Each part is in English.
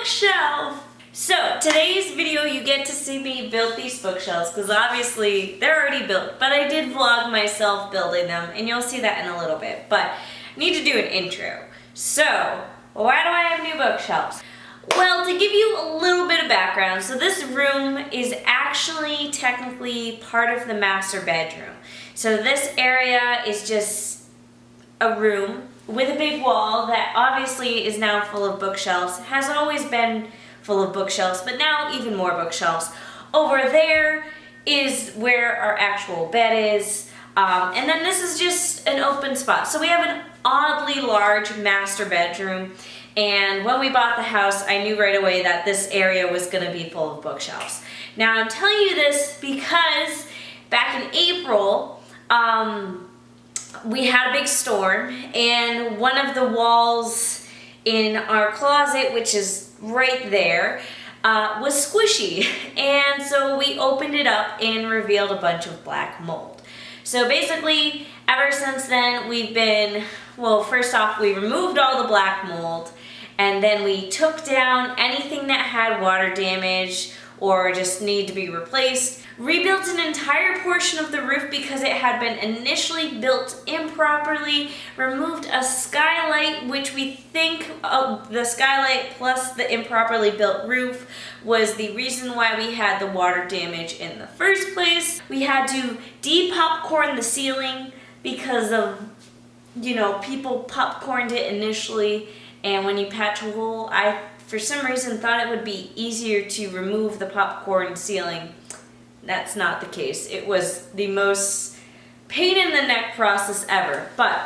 bookshelf. So today's video you get to see me build these bookshelves because obviously they're already built, but I did vlog myself building them and you'll see that in a little bit, but I need to do an intro. So why do I have new bookshelves? Well, to give you a little bit of background, so this room is actually technically part of the master bedroom. So this area is just a room with a big wall that obviously is now full of bookshelves. It has always been full of bookshelves, but now even more bookshelves. Over there is where our actual bed is. And then this is just an open spot. So we have an oddly large master bedroom. And when we bought the house, I knew right away that this area was gonna be full of bookshelves. Now I'm telling you this because back in April, we had a big storm and one of the walls in our closet, which is right there, was squishy. And so we opened it up and revealed a bunch of black mold. So basically, ever since then, we've been, well, first off, we removed all the black mold, and then we took down anything that had water damage or just need to be replaced, rebuilt an entire portion of the roof because it had been initially built improperly, removed a skylight, which we think the skylight plus the improperly built roof was the reason why we had the water damage in the first place. We had to de-popcorn the ceiling because of, people popcorned it initially, and when you patch a hole, I for some reason thought it would be easier to remove the popcorn ceiling. That's not the case. It was the most pain in the neck process ever. But,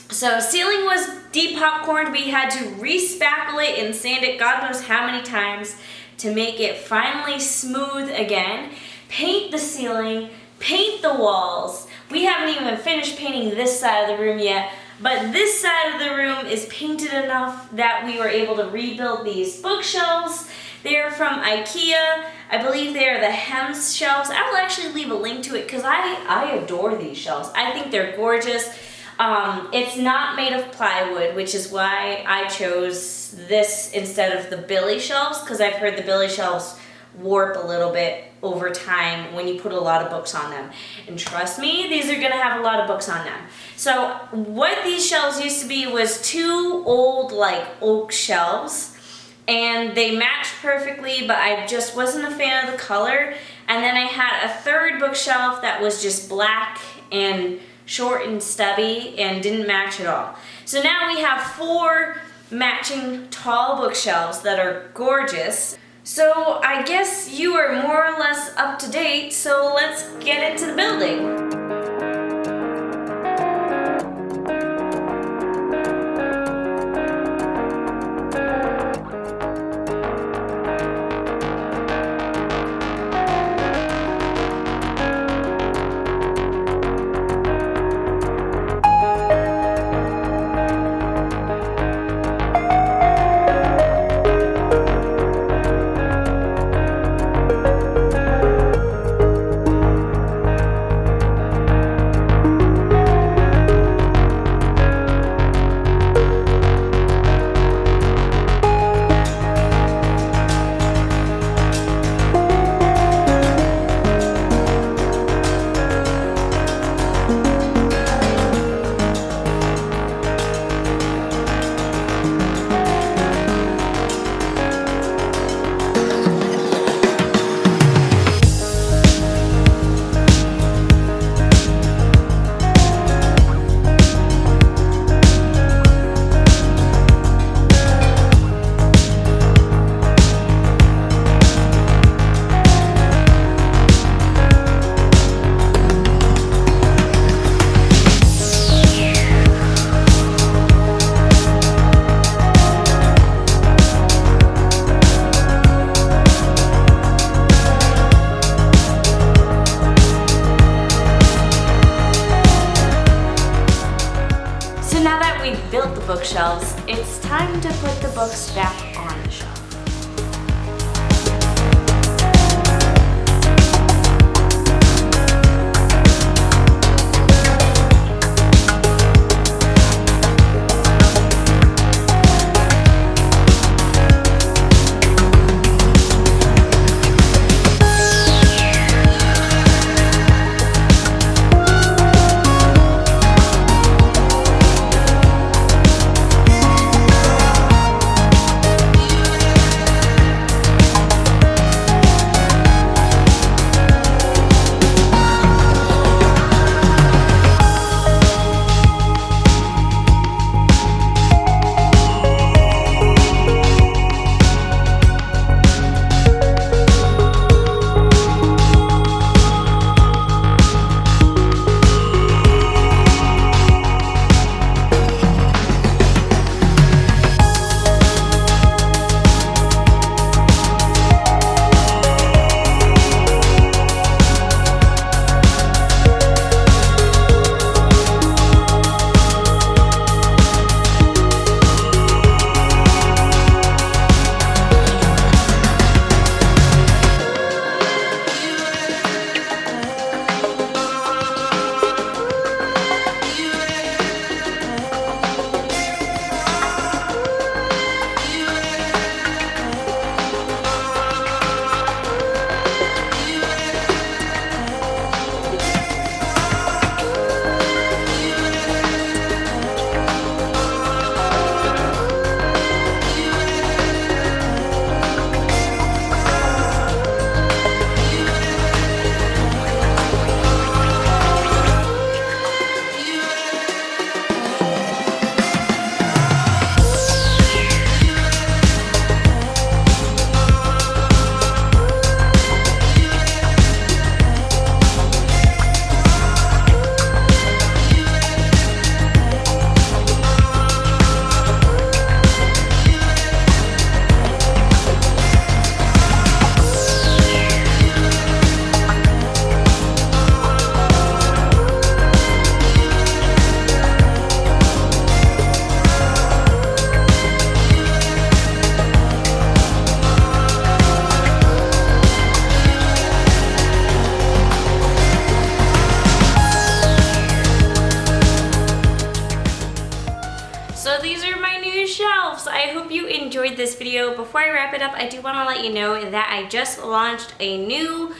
so ceiling was de-popcorned. We had to re-spackle it and sand it God knows how many times to make it finally smooth again. Paint the ceiling, paint the walls. We haven't even finished painting this side of the room yet, but this side of the room is painted enough that we were able to rebuild these bookshelves. They're from IKEA. I believe they are the Hems shelves. I will actually leave a link to it because I adore these shelves. I think they're gorgeous. It's not made of plywood, which is why I chose this instead of the Billy shelves, because I've heard the Billy shelves warp a little bit over time when you put a lot of books on them. And trust me, these are gonna have a lot of books on them. So what these shelves used to be was two old oak shelves, and they matched perfectly, but I just wasn't a fan of the color. And then I had a third bookshelf that was just black and short and stubby and didn't match at all. So now we have 4 matching tall bookshelves that are gorgeous. So I guess you are more or less up to date, so let's get into the building. Built the bookshelves, it's time to put the books back on the shelf. I hope you enjoyed this video. Before I wrap it up, I do want to let you know that I just launched a new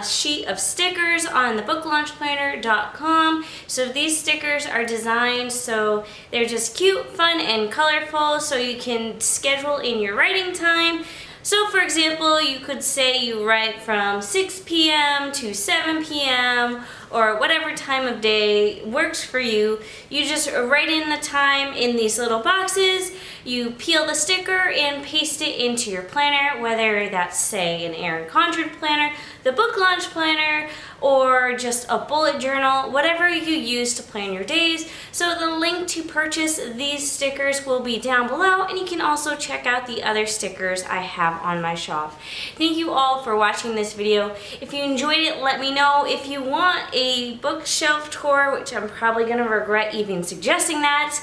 sheet of stickers on the booklaunchplanner.com. So these stickers are designed so they're just cute, fun, and colorful, so you can schedule in your writing time. So for example, you could say you write from 6 p.m. to 7 p.m. or whatever time of day works for you. You just write in the time in these little boxes, you peel the sticker and paste it into your planner, whether that's, say, an Erin Condren planner, the book launch planner, or just a bullet journal, whatever you use to plan your days. So the link to purchase these stickers will be down below, and you can also check out the other stickers I have on my shop. Thank you all for watching this video. If you enjoyed it, let me know. If you want a bookshelf tour, which I'm probably going to regret even suggesting that,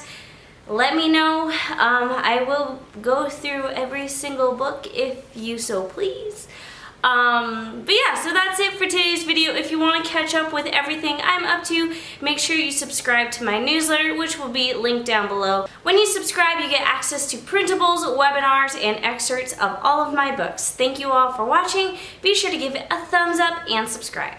let me know. I will go through every single book if you so please. But yeah, so that's it for today's video. If you want to catch up with everything I'm up to, make sure you subscribe to my newsletter, which will be linked down below. When you subscribe, you get access to printables, webinars, and excerpts of all of my books. Thank you all for watching. Be sure to give it a thumbs up and subscribe.